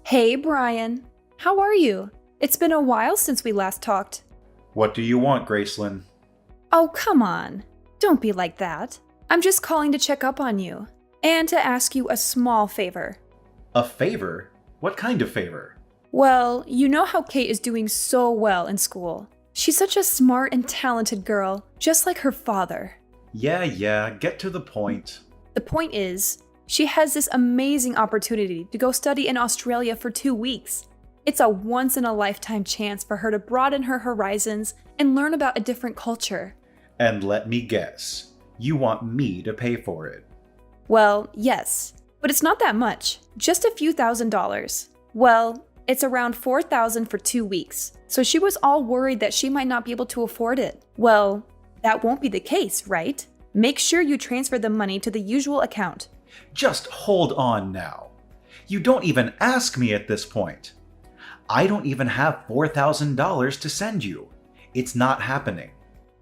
Hey, Brian. How are you? It's been a while since we last talked. What do you want, Gracelyn? Oh, come on. Don't be like that. I'm just calling to check up on you and to ask you a small favor. A favor? What kind of favor? Well, you know how Kate is doing so well in school. She's such a smart and talented girl, just like her father. Yeah, get to the point. The point is, she has this amazing opportunity to go study in Australia for 2 weeks. It's a once-in-a-lifetime chance for her to broaden her horizons and learn about a different culture. And let me guess, you want me to pay for it. Well, yes, but it's not that much, just a few $1,000s. Well, it's around $4,000 for 2 weeks, so she was all worried that she might not be able to afford it. Well, that won't be the case, right? Make sure you transfer the money to the usual account. Just hold on now. You don't even ask me at this point. I don't even have $4,000 to send you. It's not happening.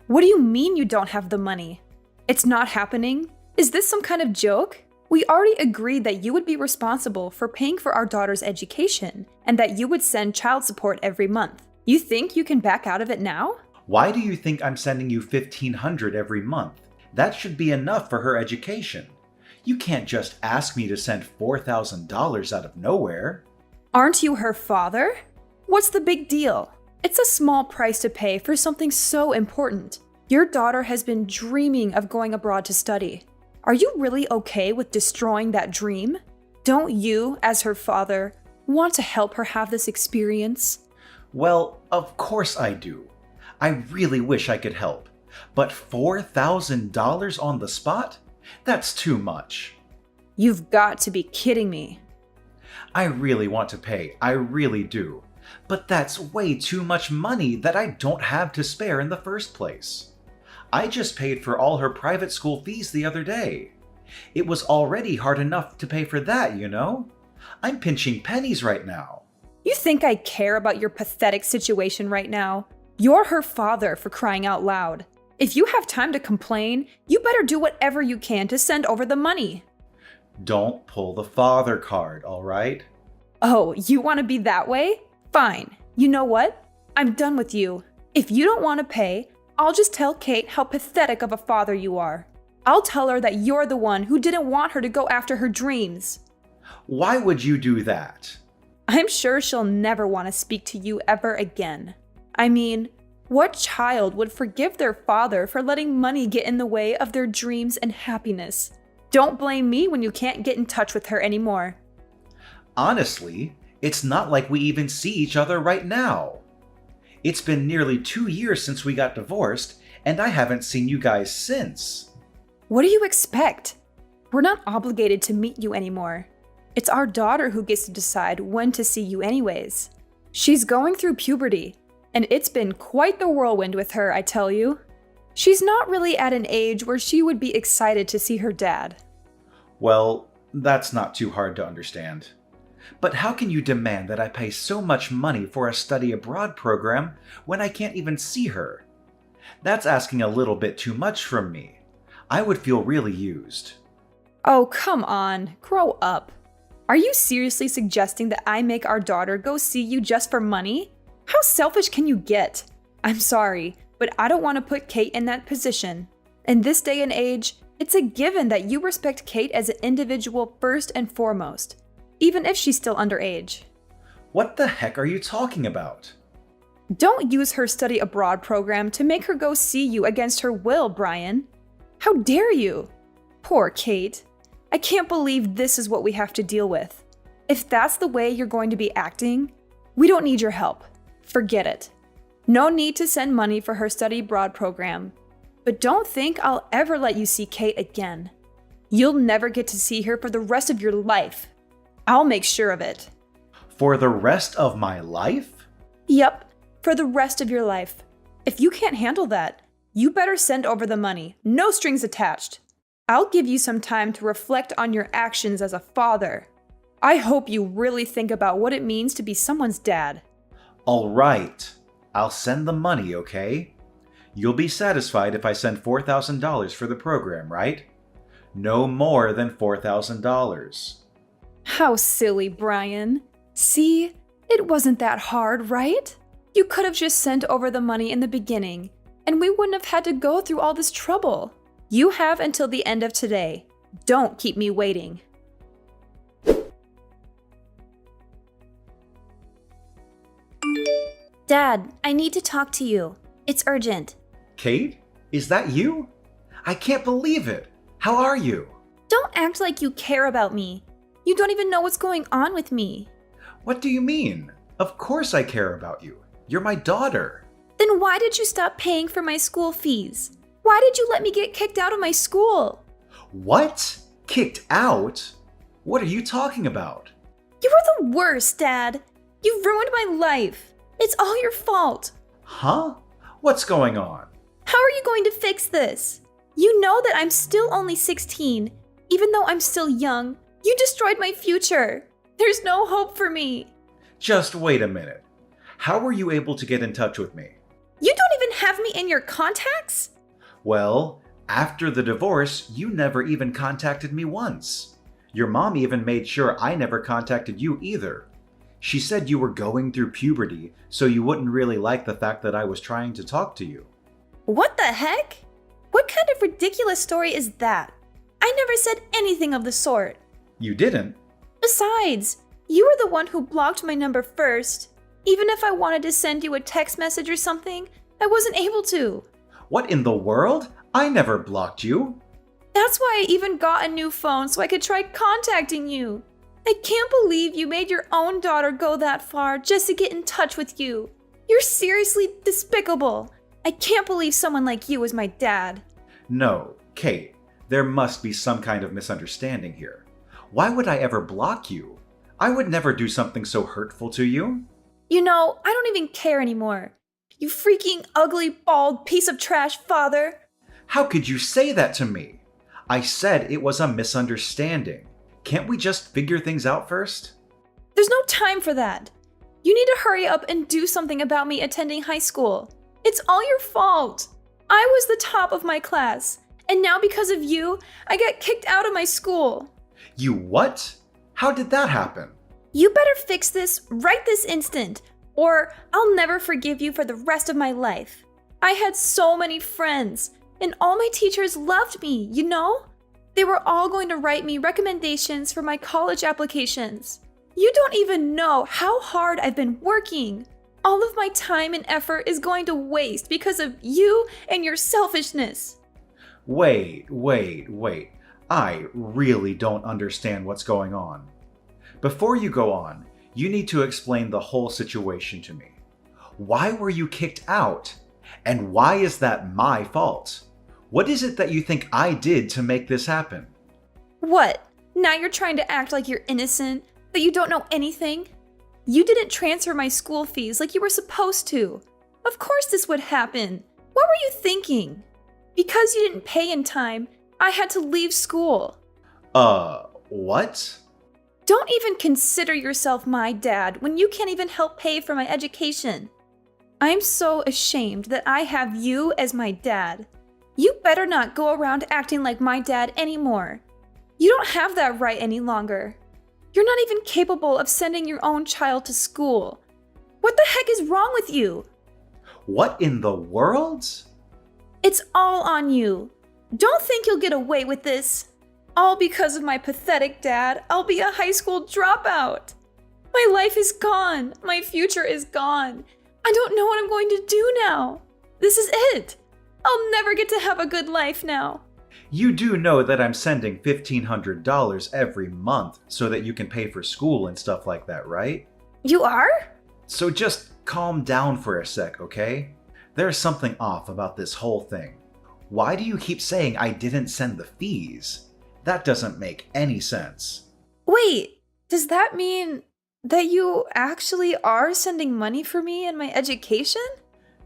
What do you mean you don't have the money? It's not happening? Is this some kind of joke? We already agreed that you would be responsible for paying for our daughter's education and that you would send child support every month. You think you can back out of it now? Why do you think I'm sending you $1,500 every month? That should be enough for her education. You can't just ask me to send $4,000 out of nowhere. Aren't you her father? What's the big deal? It's a small price to pay for something so important. Your daughter has been dreaming of going abroad to study. Are you really okay with destroying that dream? Don't you, as her father, want to help her have this experience? Well, of course I do. I really wish I could help. But $4,000 on the spot? That's too much. You've got to be kidding me. I really want to pay, I really do. But that's way too much money that I don't have to spare in the first place. I just paid for all her private school fees the other day. It was already hard enough to pay for that, you know? I'm pinching pennies right now. You think I care about your pathetic situation right now? You're her father, for crying out loud. If you have time to complain, you better do whatever you can to send over the money. Don't pull the father card, all right? Oh, you want to be that way? Fine. You know what? I'm done with you. If you don't want to pay, I'll just tell Kate how pathetic of a father you are. I'll tell her that you're the one who didn't want her to go after her dreams. Why would you do that? I'm sure she'll never want to speak to you ever again. I mean, what child would forgive their father for letting money get in the way of their dreams and happiness? Don't blame me when you can't get in touch with her anymore. Honestly, it's not like we even see each other right now. It's been nearly 2 years since we got divorced, and I haven't seen you guys since. What do you expect? We're not obligated to meet you anymore. It's our daughter who gets to decide when to see you anyways. She's going through puberty, and it's been quite the whirlwind with her, I tell you. She's not really at an age where she would be excited to see her dad. Well, that's not too hard to understand. But how can you demand that I pay so much money for a study abroad program when I can't even see her? That's asking a little bit too much from me. I would feel really used. Oh, come on, grow up. Are you seriously suggesting that I make our daughter go see you just for money? How selfish can you get? I'm sorry, but I don't want to put Kate in that position. In this day and age, it's a given that you respect Kate as an individual first and foremost, even if she's still underage. What the heck are you talking about? Don't use her study abroad program to make her go see you against her will, Brian. How dare you? Poor Kate. I can't believe this is what we have to deal with. If that's the way you're going to be acting, we don't need your help. Forget it. No need to send money for her study abroad program. But don't think I'll ever let you see Kate again. You'll never get to see her for the rest of your life. I'll make sure of it. For the rest of my life? Yep, for the rest of your life. If you can't handle that, you better send over the money, no strings attached. I'll give you some time to reflect on your actions as a father. I hope you really think about what it means to be someone's dad. All right, I'll send the money, okay? You'll be satisfied if I send $4,000 for the program, right? No more than $4,000. How silly, Brian. See, it wasn't that hard, right? You could have just sent over the money in the beginning, and we wouldn't have had to go through all this trouble. You have until the end of today. Don't keep me waiting. Dad, I need to talk to you. It's urgent. Kate? Is that you? I can't believe it! How are you? Don't act like you care about me. You don't even know what's going on with me. What do you mean? Of course I care about you. You're my daughter. Then why did you stop paying for my school fees? Why did you let me get kicked out of my school? What? Kicked out? What are you talking about? You were the worst, Dad. You ruined my life. It's all your fault. Huh? What's going on? How are you going to fix this? You know that I'm still only 16. Even though I'm still young, you destroyed my future. There's no hope for me. Just wait a minute. How were you able to get in touch with me? You don't even have me in your contacts? Well, after the divorce, you never even contacted me once. Your mom even made sure I never contacted you either. She said you were going through puberty, so you wouldn't really like the fact that I was trying to talk to you. What the heck? What kind of ridiculous story is that? I never said anything of the sort. You didn't? Besides, you were the one who blocked my number first. Even if I wanted to send you a text message or something, I wasn't able to. What in the world? I never blocked you. That's why I even got a new phone so I could try contacting you. I can't believe you made your own daughter go that far just to get in touch with you. You're seriously despicable. I can't believe someone like you is my dad. No, Kate, there must be some kind of misunderstanding here. Why would I ever block you? I would never do something so hurtful to you. You know, I don't even care anymore. You freaking ugly, bald piece of trash, father. How could you say that to me? I said it was a misunderstanding. Can't we just figure things out first? There's no time for that. You need to hurry up and do something about me attending high school. It's all your fault. I was the top of my class, and now because of you, I got kicked out of my school. You what? How did that happen? You better fix this right this instant, or I'll never forgive you for the rest of my life. I had so many friends, and all my teachers loved me, you know? They were all going to write me recommendations for my college applications. You don't even know how hard I've been working. All of my time and effort is going to waste because of you and your selfishness. Wait. I really don't understand what's going on. Before you go on, you need to explain the whole situation to me. Why were you kicked out? And why is that my fault? What is it that you think I did to make this happen? What? Now you're trying to act like you're innocent, that you don't know anything? You didn't transfer my school fees like you were supposed to. Of course this would happen. What were you thinking? Because you didn't pay in time, I had to leave school. What? Don't even consider yourself my dad when you can't even help pay for my education. I'm so ashamed that I have you as my dad. You better not go around acting like my dad anymore. You don't have that right any longer. You're not even capable of sending your own child to school. What the heck is wrong with you? What in the world? It's all on you. Don't think you'll get away with this. All because of my pathetic dad, I'll be a high school dropout. My life is gone. My future is gone. I don't know what I'm going to do now. This is it. I'll never get to have a good life now. You do know that I'm sending $1,500 every month so that you can pay for school and stuff like that, right? You are? So just calm down for a sec, okay? There's something off about this whole thing. Why do you keep saying I didn't send the fees? That doesn't make any sense. Wait, does that mean that you actually are sending money for me and my education?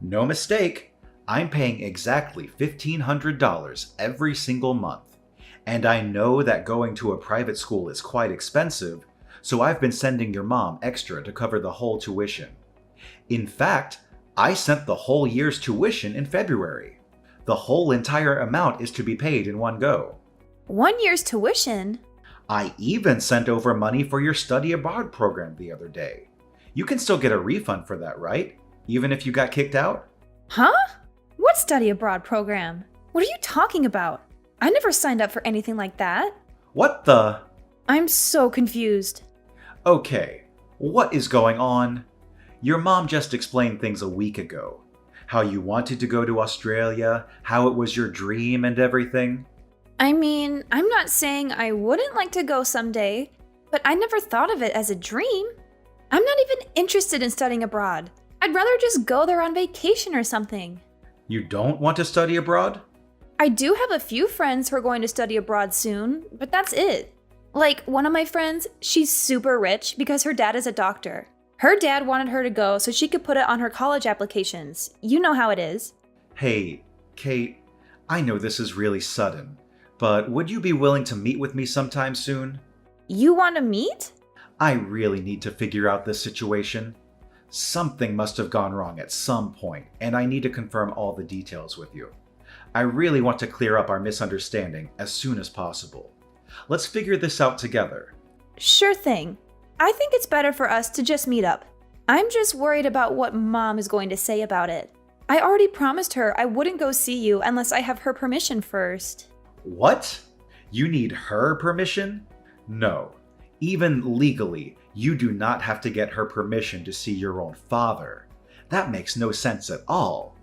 No mistake. I'm paying exactly $1,500 every single month. And I know that going to a private school is quite expensive, so I've been sending your mom extra to cover the whole tuition. In fact, I sent the whole year's tuition in February. The whole entire amount is to be paid in one go. 1 year's tuition? I even sent over money for your study abroad program the other day. You can still get a refund for that, right? Even if you got kicked out? Huh? What study abroad program? What are you talking about? I never signed up for anything like that. What the? I'm so confused. Okay, what is going on? Your mom just explained things a week ago. How you wanted to go to Australia, how it was your dream and everything. I mean, I'm not saying I wouldn't like to go someday, but I never thought of it as a dream. I'm not even interested in studying abroad. I'd rather just go there on vacation or something. You don't want to study abroad? I do have a few friends who are going to study abroad soon, but that's it. Like, one of my friends, she's super rich because her dad is a doctor. Her dad wanted her to go so she could put it on her college applications. You know how it is. Hey, Kate, I know this is really sudden, but would you be willing to meet with me sometime soon? You want to meet? I really need to figure out this situation. Something must have gone wrong at some point, and I need to confirm all the details with you. I really want to clear up our misunderstanding as soon as possible. Let's figure this out together. Sure thing. I think it's better for us to just meet up. I'm just worried about what Mom is going to say about it. I already promised her I wouldn't go see you unless I have her permission first. What? You need her permission? No. Even legally, you do not have to get her permission to see your own father. That makes no sense at all.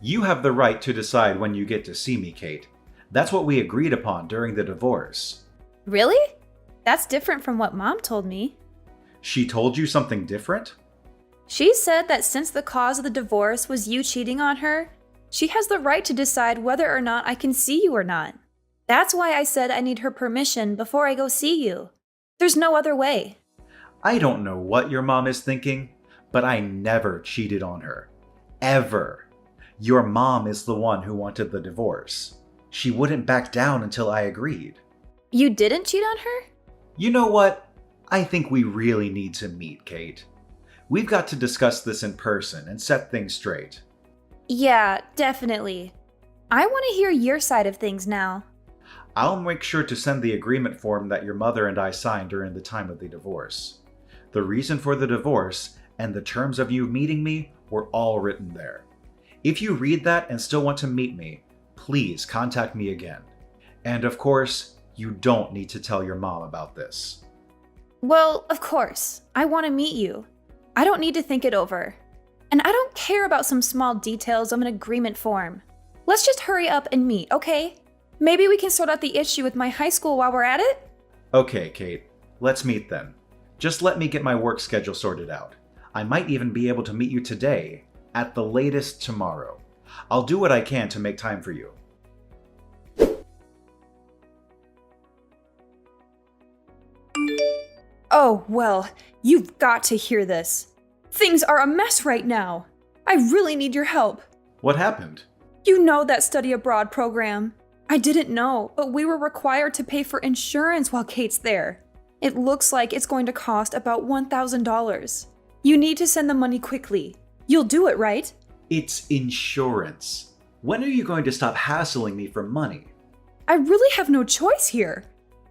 You have the right to decide when you get to see me, Kate. That's what we agreed upon during the divorce. Really? That's different from what Mom told me. She told you something different? She said that since the cause of the divorce was you cheating on her, she has the right to decide whether or not I can see you or not. That's why I said I need her permission before I go see you. There's no other way. I don't know what your mom is thinking, but I never cheated on her. Ever. Your mom is the one who wanted the divorce. She wouldn't back down until I agreed. You didn't cheat on her? You know what? I think we really need to meet, Kate. We've got to discuss this in person and set things straight. Yeah, definitely. I want to hear your side of things now. I'll make sure to send the agreement form that your mother and I signed during the time of the divorce. The reason for the divorce and the terms of you meeting me were all written there. If you read that and still want to meet me, please contact me again. And of course, you don't need to tell your mom about this. Well, of course. I want to meet you. I don't need to think it over. And I don't care about some small details of an agreement form. Let's just hurry up and meet, okay? Maybe we can sort out the issue with my high school while we're at it? Okay, Kate. Let's meet then. Just let me get my work schedule sorted out. I might even be able to meet you today, at the latest tomorrow. I'll do what I can to make time for you. Oh, well, you've got to hear this. Things are a mess right now. I really need your help. What happened? You know that study abroad program. I didn't know, but we were required to pay for insurance while Kate's there. It looks like it's going to cost about $1,000. You need to send the money quickly. You'll do it, right? It's insurance. When are you going to stop hassling me for money? I really have no choice here.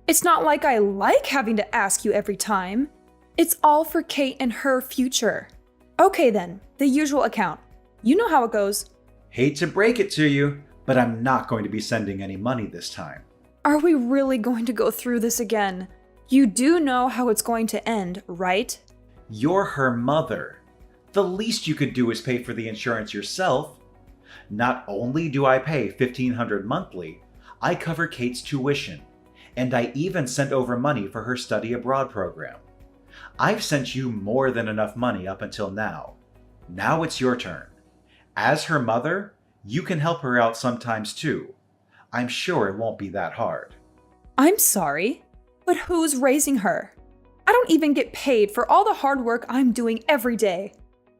It's not like I like having to ask you every time. It's all for Kate and her future. Okay then, the usual account. You know how it goes. Hate to break it to you, but I'm not going to be sending any money this time. Are we really going to go through this again? You do know how it's going to end, right? You're her mother. The least you could do is pay for the insurance yourself. Not only do I pay $1,500 monthly, I cover Kate's tuition, and I even sent over money for her study abroad program. I've sent you more than enough money up until now. Now it's your turn. As her mother, you can help her out sometimes too. I'm sure it won't be that hard. I'm sorry, but who's raising her? I don't even get paid for all the hard work I'm doing every day.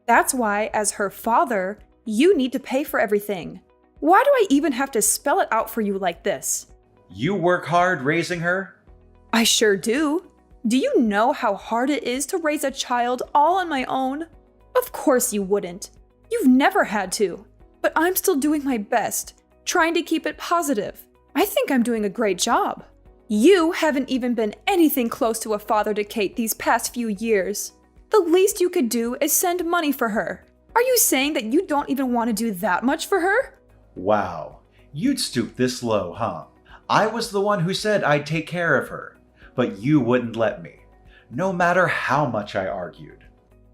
That's why, as her father, you need to pay for everything. Why do I even have to spell it out for you like this? You work hard raising her? I sure do. Do you know how hard it is to raise a child all on my own? Of course you wouldn't. You've never had to. But I'm still doing my best, trying to keep it positive. I think I'm doing a great job. You haven't even been anything close to a father to Kate these past few years. The least you could do is send money for her. Are you saying that you don't even want to do that much for her? Wow, you'd stoop this low, huh? I was the one who said I'd take care of her, but you wouldn't let me, no matter how much I argued.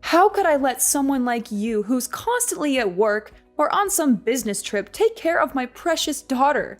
How could I let someone like you, who's constantly at work or on some business trip, take care of my precious daughter?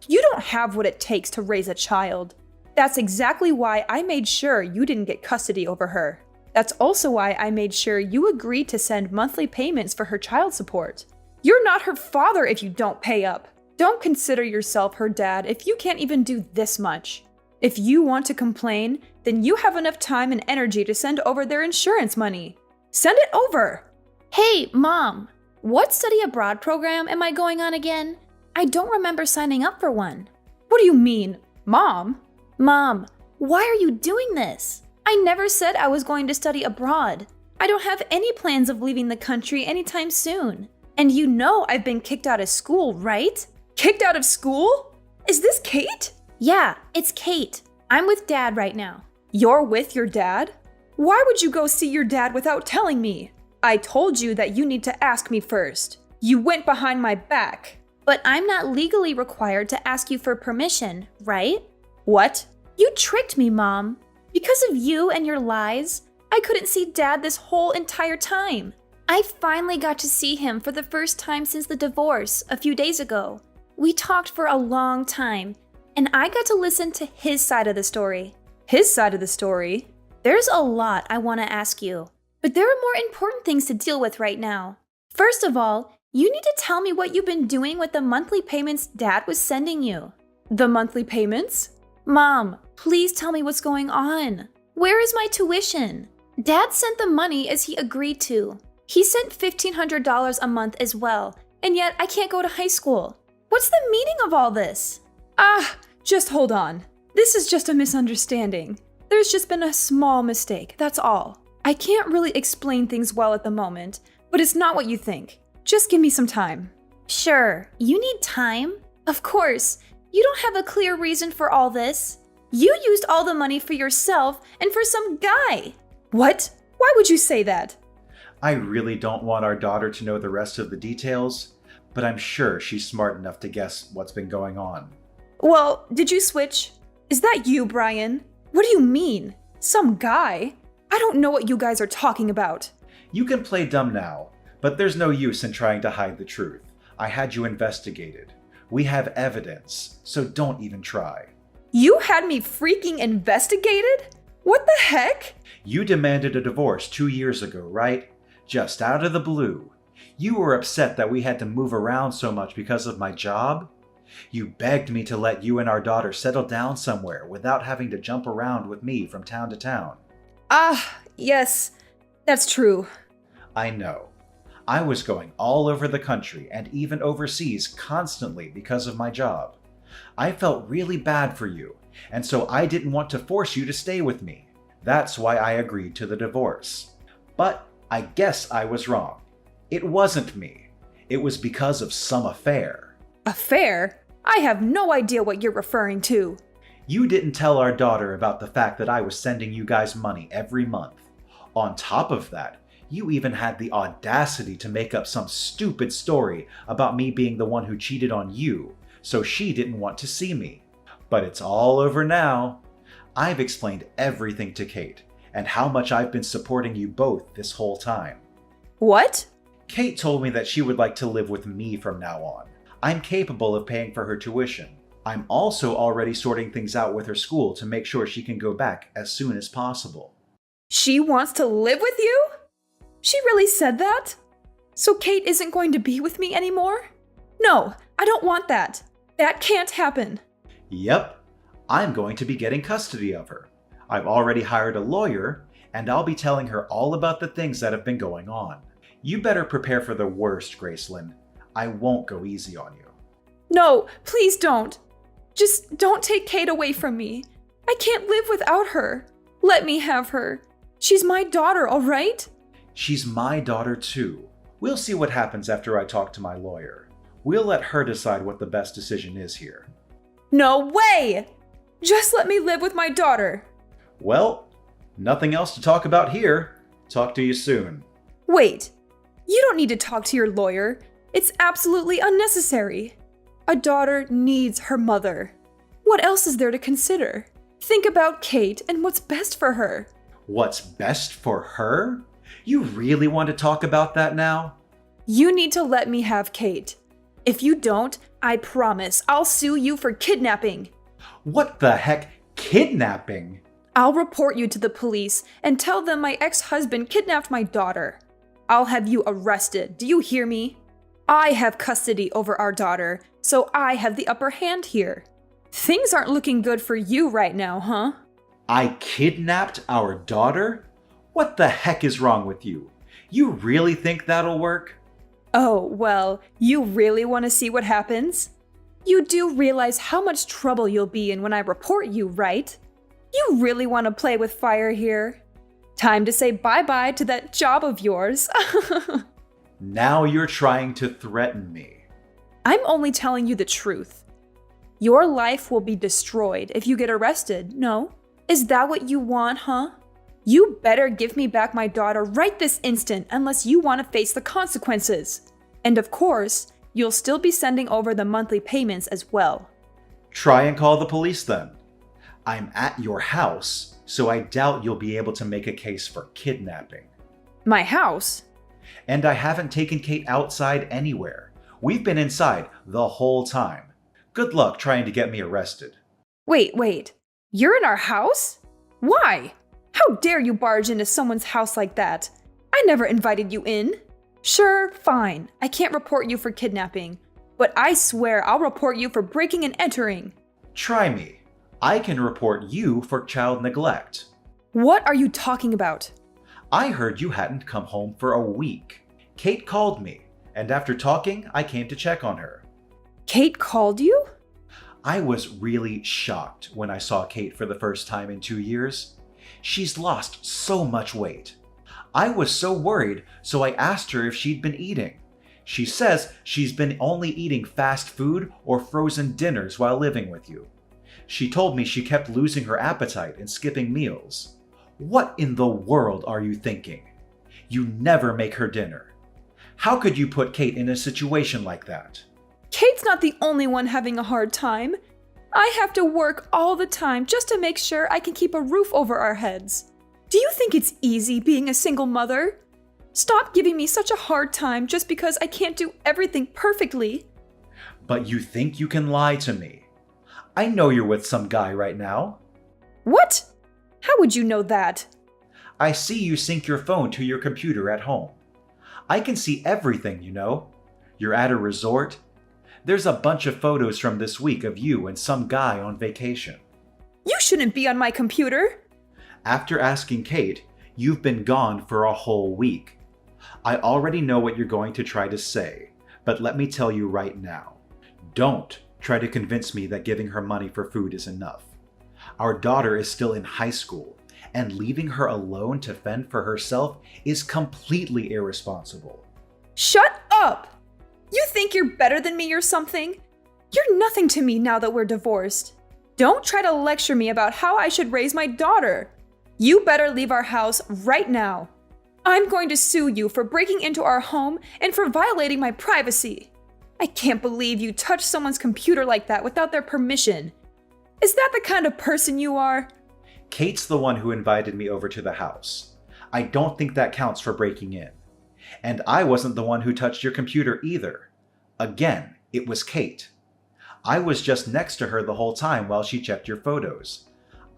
You don't have what it takes to raise a child. That's exactly why I made sure you didn't get custody over her. That's also why I made sure you agreed to send monthly payments for her child support. You're not her father if you don't pay up. Don't consider yourself her dad if you can't even do this much. If you want to complain, then you have enough time and energy to send over their insurance money. Send it over! Hey, Mom, what study abroad program am I going on again? I don't remember signing up for one. What do you mean, Mom? Mom, why are you doing this? I never said I was going to study abroad. I don't have any plans of leaving the country anytime soon. And you know I've been kicked out of school, right? Kicked out of school? Is this Kate? Yeah, it's Kate. I'm with Dad right now. You're with your dad? Why would you go see your dad without telling me? I told you that you need to ask me first. You went behind my back. But I'm not legally required to ask you for permission, right? What? You tricked me, Mom. Because of you and your lies, I couldn't see Dad this whole entire time. I finally got to see him for the first time since the divorce a few days ago. We talked for a long time, and I got to listen to his side of the story. His side of the story? There's a lot I want to ask you, but there are more important things to deal with right now. First of all, you need to tell me what you've been doing with the monthly payments Dad was sending you. The monthly payments? Mom, please tell me what's going on. Where is my tuition? Dad sent the money as he agreed to. He sent $1,500 a month as well, and yet I can't go to high school. What's the meaning of all this? Just hold on. This is just a misunderstanding. There's just been a small mistake, that's all. I can't really explain things well at the moment, but it's not what you think. Just give me some time. Sure, you need time? Of course. You don't have a clear reason for all this. You used all the money for yourself and for some guy. What? Why would you say that? I really don't want our daughter to know the rest of the details, but I'm sure she's smart enough to guess what's been going on. Well, did you switch? Is that you, Brian? What do you mean? Some guy? I don't know what you guys are talking about. You can play dumb now, but there's no use in trying to hide the truth. I had you investigated. We have evidence, so don't even try. You had me freaking investigated? What the heck? You demanded a divorce 2 years ago, right? Just out of the blue. You were upset that we had to move around so much because of my job. You begged me to let you and our daughter settle down somewhere without having to jump around with me from town to town. Yes, that's true. I know. I was going all over the country and even overseas constantly because of my job. I felt really bad for you, and so I didn't want to force you to stay with me. That's why I agreed to the divorce. But I guess I was wrong. It wasn't me. It was because of some affair. Affair? I have no idea what you're referring to. You didn't tell our daughter about the fact that I was sending you guys money every month. On top of that, you even had the audacity to make up some stupid story about me being the one who cheated on you, so she didn't want to see me. But it's all over now. I've explained everything to Kate, and how much I've been supporting you both this whole time. What? Kate told me that she would like to live with me from now on. I'm capable of paying for her tuition. I'm also already sorting things out with her school to make sure she can go back as soon as possible. She wants to live with you? She really said that? So Kate isn't going to be with me anymore? No, I don't want that. That can't happen. Yep, I'm going to be getting custody of her. I've already hired a lawyer, and I'll be telling her all about the things that have been going on. You better prepare for the worst, Gracelyn. I won't go easy on you. No, please don't. Just don't take Kate away from me. I can't live without her. Let me have her. She's my daughter, all right? She's my daughter too. We'll see what happens after I talk to my lawyer. We'll let her decide what the best decision is here. No way! Just let me live with my daughter. Well, nothing else to talk about here. Talk to you soon. Wait, you don't need to talk to your lawyer. It's absolutely unnecessary. A daughter needs her mother. What else is there to consider? Think about Kate and what's best for her. What's best for her? You really want to talk about that now? You need to let me have Kate. If you don't, I promise I'll sue you for kidnapping. What the heck? Kidnapping? I'll report you to the police and tell them my ex-husband kidnapped my daughter. I'll have you arrested. Do you hear me? I have custody over our daughter, so I have the upper hand here. Things aren't looking good for you right now, huh? I kidnapped our daughter? What the heck is wrong with you? You really think that'll work? Oh, well, you really want to see what happens? You do realize how much trouble you'll be in when I report you, right? You really want to play with fire here? Time to say bye-bye to that job of yours. Now you're trying to threaten me. I'm only telling you the truth. Your life will be destroyed if you get arrested, no? Is that what you want, huh? You better give me back my daughter right this instant unless you want to face the consequences. And of course, you'll still be sending over the monthly payments as well. Try and call the police then. I'm at your house, so I doubt you'll be able to make a case for kidnapping. My house? And I haven't taken Kate outside anywhere. We've been inside the whole time. Good luck trying to get me arrested. Wait. You're in our house? Why? How dare you barge into someone's house like that? I never invited you in. Sure, fine. I can't report you for kidnapping. But I swear I'll report you for breaking and entering. Try me. I can report you for child neglect. What are you talking about? I heard you hadn't come home for a week. Kate called me, and after talking, I came to check on her. Kate called you? I was really shocked when I saw Kate for the first time in 2 years. She's lost so much weight. I was so worried, so I asked her if she'd been eating. She says she's been only eating fast food or frozen dinners while living with you. She told me she kept losing her appetite and skipping meals. What in the world are you thinking? You never make her dinner. How could you put Kate in a situation like that? Kate's not the only one having a hard time. I have to work all the time just to make sure I can keep a roof over our heads. Do you think it's easy being a single mother? Stop giving me such a hard time just because I can't do everything perfectly. But you think you can lie to me? I know you're with some guy right now. What? How would you know that? I see you sync your phone to your computer at home. I can see everything, you know. You're at a resort. There's a bunch of photos from this week of you and some guy on vacation. You shouldn't be on my computer. After asking Kate, you've been gone for a whole week. I already know what you're going to try to say, but let me tell you right now. Don't try to convince me that giving her money for food is enough. Our daughter is still in high school, and leaving her alone to fend for herself is completely irresponsible. Shut up! You think you're better than me or something? You're nothing to me now that we're divorced. Don't try to lecture me about how I should raise my daughter. You better leave our house right now. I'm going to sue you for breaking into our home and for violating my privacy. I can't believe you touched someone's computer like that without their permission. Is that the kind of person you are? Kate's the one who invited me over to the house. I don't think that counts for breaking in. And I wasn't the one who touched your computer either. Again, it was Kate. I was just next to her the whole time while she checked your photos.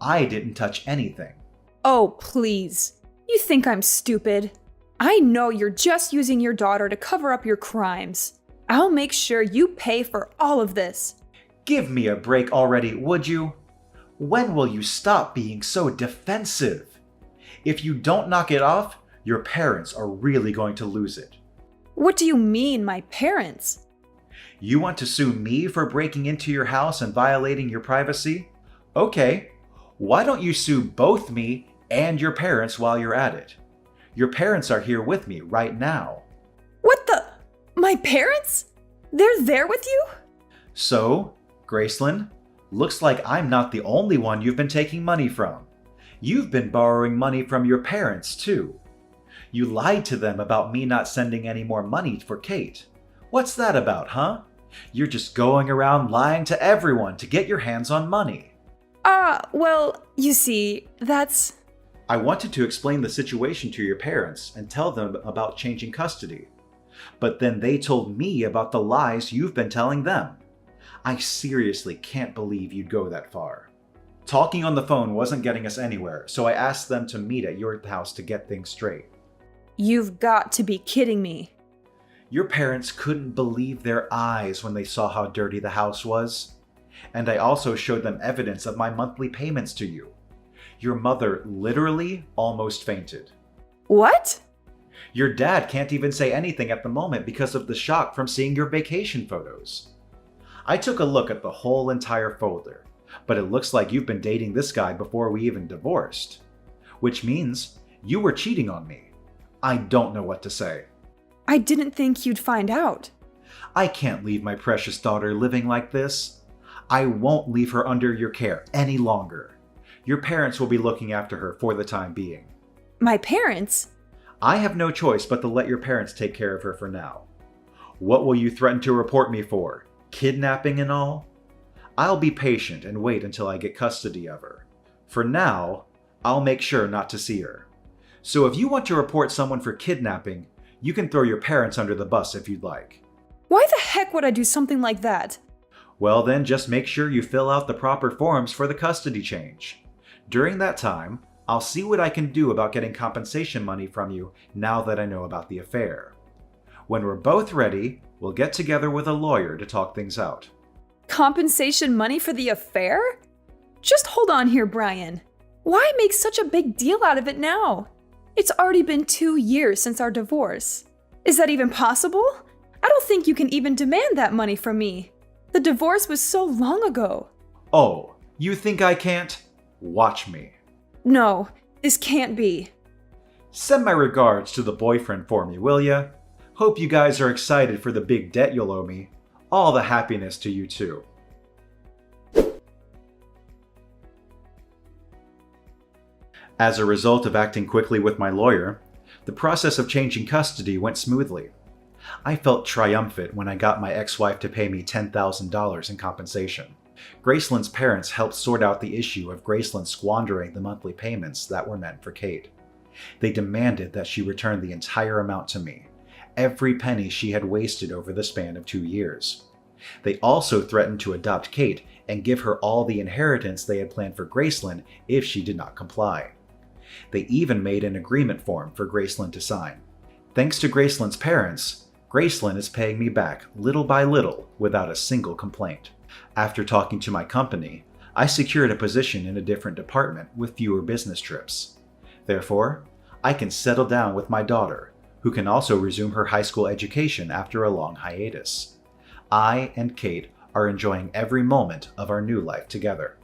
I didn't touch anything. Oh, please. You think I'm stupid? I know you're just using your daughter to cover up your crimes. I'll make sure you pay for all of this. Give me a break already, would you? When will you stop being so defensive? If you don't knock it off, your parents are really going to lose it. What do you mean, my parents? You want to sue me for breaking into your house and violating your privacy? Okay, why don't you sue both me and your parents while you're at it? Your parents are here with me right now. What the? My parents? They're there with you? So, Gracelyn, Looks like I'm not the only one you've been taking money from. You've been borrowing money from your parents, too. You lied to them about me not sending any more money for Kate. What's that about, huh? You're just going around lying to everyone to get your hands on money. Well, you see, that's... I wanted to explain the situation to your parents and tell them about changing custody. But then they told me about the lies you've been telling them. I seriously can't believe you'd go that far. Talking on the phone wasn't getting us anywhere, so I asked them to meet at your house to get things straight. You've got to be kidding me. Your parents couldn't believe their eyes when they saw how dirty the house was. And I also showed them evidence of my monthly payments to you. Your mother literally almost fainted. What? Your dad can't even say anything at the moment because of the shock from seeing your vacation photos. I took a look at the whole entire folder, but it looks like you've been dating this guy before we even divorced. Which means you were cheating on me. I don't know what to say. I didn't think you'd find out. I can't leave my precious daughter living like this. I won't leave her under your care any longer. Your parents will be looking after her for the time being. My parents? I have no choice but to let your parents take care of her for now. What will you threaten to report me for? Kidnapping and all? I'll be patient and wait until I get custody of her. For now, I'll make sure not to see her. So if you want to report someone for kidnapping, you can throw your parents under the bus if you'd like. Why the heck would I do something like that? Well then, just make sure you fill out the proper forms for the custody change. During that time, I'll see what I can do about getting compensation money from you now that I know about the affair. When we're both ready, we'll get together with a lawyer to talk things out. Compensation money for the affair? Just hold on here, Brian. Why make such a big deal out of it now? It's already been 2 years since our divorce. Is that even possible? I don't think you can even demand that money from me. The divorce was so long ago. Oh, you think I can't? Watch me. No, this can't be. Send my regards to the boyfriend for me, will ya? Hope you guys are excited for the big debt you'll owe me. All the happiness to you too. As a result of acting quickly with my lawyer, the process of changing custody went smoothly. I felt triumphant when I got my ex-wife to pay me $10,000 in compensation. Gracelyn's parents helped sort out the issue of Gracelyn squandering the monthly payments that were meant for Kate. They demanded that she return the entire amount to me, every penny she had wasted over the span of 2 years. They also threatened to adopt Kate and give her all the inheritance they had planned for Gracelyn if she did not comply. They even made an agreement form for Gracelyn to sign. Thanks to Gracelyn's parents, Gracelyn is paying me back little by little without a single complaint. After talking to my company, I secured a position in a different department with fewer business trips. Therefore, I can settle down with my daughter, who can also resume her high school education after a long hiatus. I and Kate are enjoying every moment of our new life together.